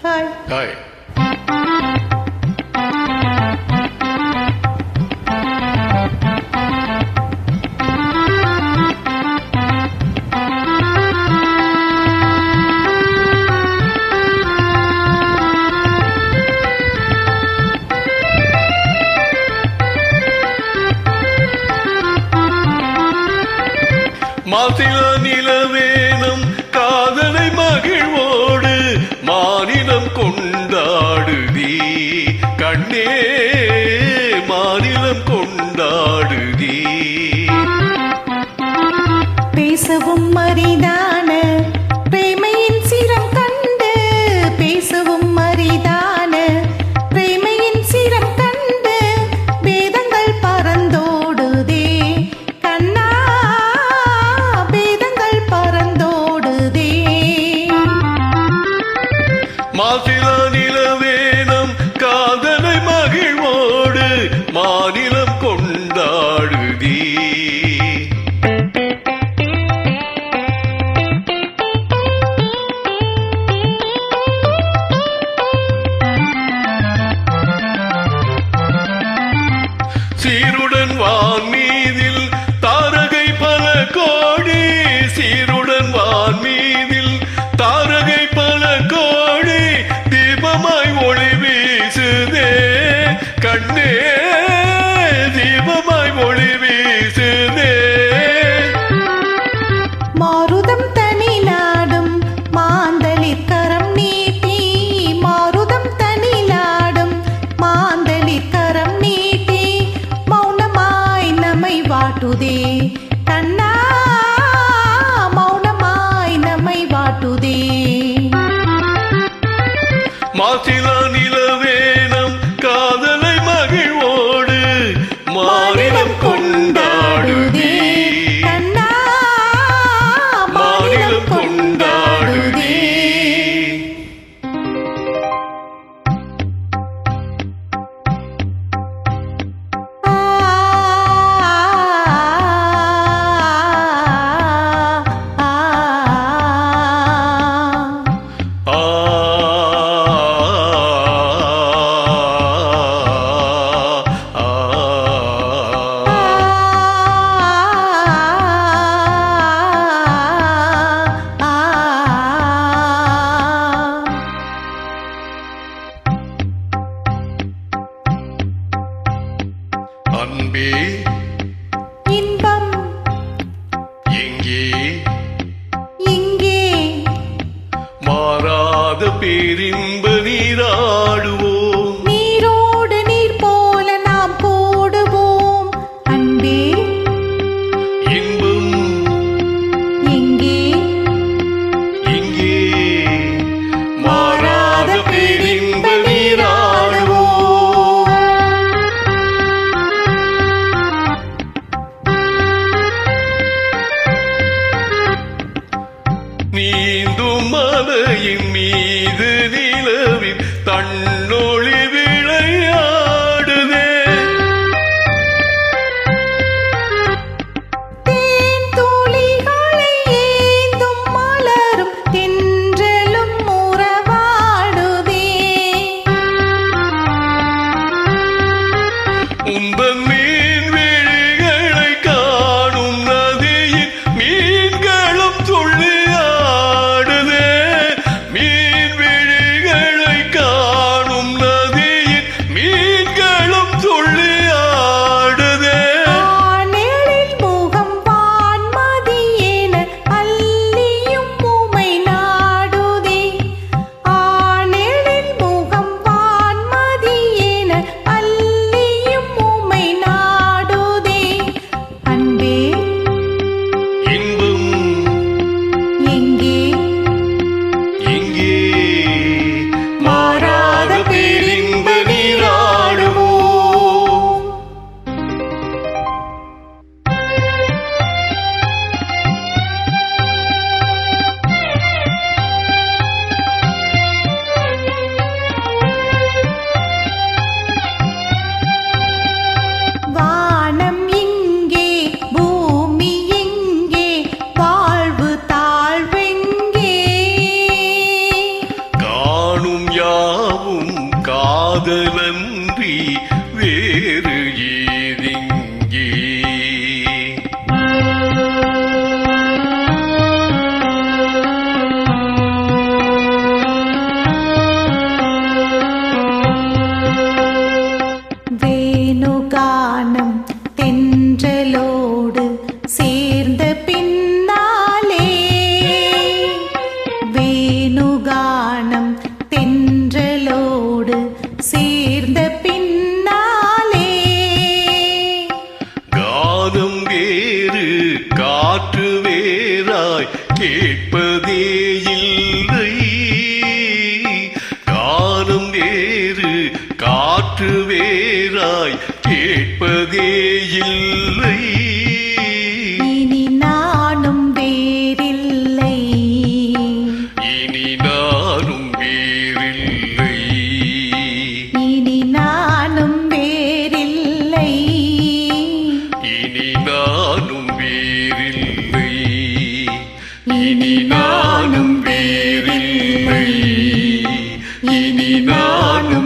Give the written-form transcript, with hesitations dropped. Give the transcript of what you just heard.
Hi. Hi. மாசில நிலவேனம் காதலை மகிழ்வோடு மாநிலம் கொண்டாடுதி கண்ணே மாநிலம் கொண்டாடுதி. பேசவும் அரிதான பிரேமையின் சிரம் கண்டு பேசவும் அரிதான பிரேமையின் சிரம் கண்டு வேதங்கள் பறந்தோடுதே கண்ணா வேதங்கள் பறந்தோடுதே. மாசில நிலவேனம் காதலை மகிழ்வோடு மாநிலம் கொண்டாடுதி. சீருடன் வான் மீதில் தாரகை பல கோடி சீருடன் வான் மீதில் தாரகை பல கோடி தீபமாய் ஒளி வீசுதே கண்ணே தீபமாய் ஒளி வீசுதே. மாருதம் தனிலாடும் மாந்தளிர் கரம் நீட்டி மாருதம் தனிலாடும் மாந்தளிர் கரம் நீட்டி மௌனமாய் நம்மை வாட்டுதே கண்ணா மௌனமாய் நம்மை வாட்டுதே. மாசில நிலவேனம் காதலை மகிழ்வோடு மாநிலம் கொண்டாடுதி கண்ணா மாநிலம் கொண்டாடுதி. அன்பே இன்பம் எங்கே இங்கே மாறாத பேரின்ப நீராடுவோம் நீரோடு நீர் போல நாம் போடுவோம் அன்பே இன்பம் எங்கே இங்கே மாறாத பேரின்ப நீராடுவோம். நீந்தும் மலையின் மீது நிலவின் தன்னொளி விளையாடுதே தேன் துளிகளை ஏந்தும் மலரும் தென்றலும் உறவாடுதே உந்தன் மீன் விழிகளை காணும் நதியின் மீன்களும் துள்ளியாடுதே மீன் விழிகளை காணும் காதலன்றி வேறு ஏதிங்கே வேணுகானம் தென்றலோடு சேர்ந்த பின்னாலே வேணுகானம் தென்றலோடு சேர்ந்த பின்னாலே கானம் வேறு காற்று வேறாய் கேட்பதே இல்லை கானம் வேறு காற்று வேறாய் கேட்பதே இல்லை இனி நானும் வேறில்லை இனி நானும் வேறில்லை இனி நானும் வேறில்லை இனி நானும் வேறில்லை இனி நானும் வேறில்லை இனி நானும்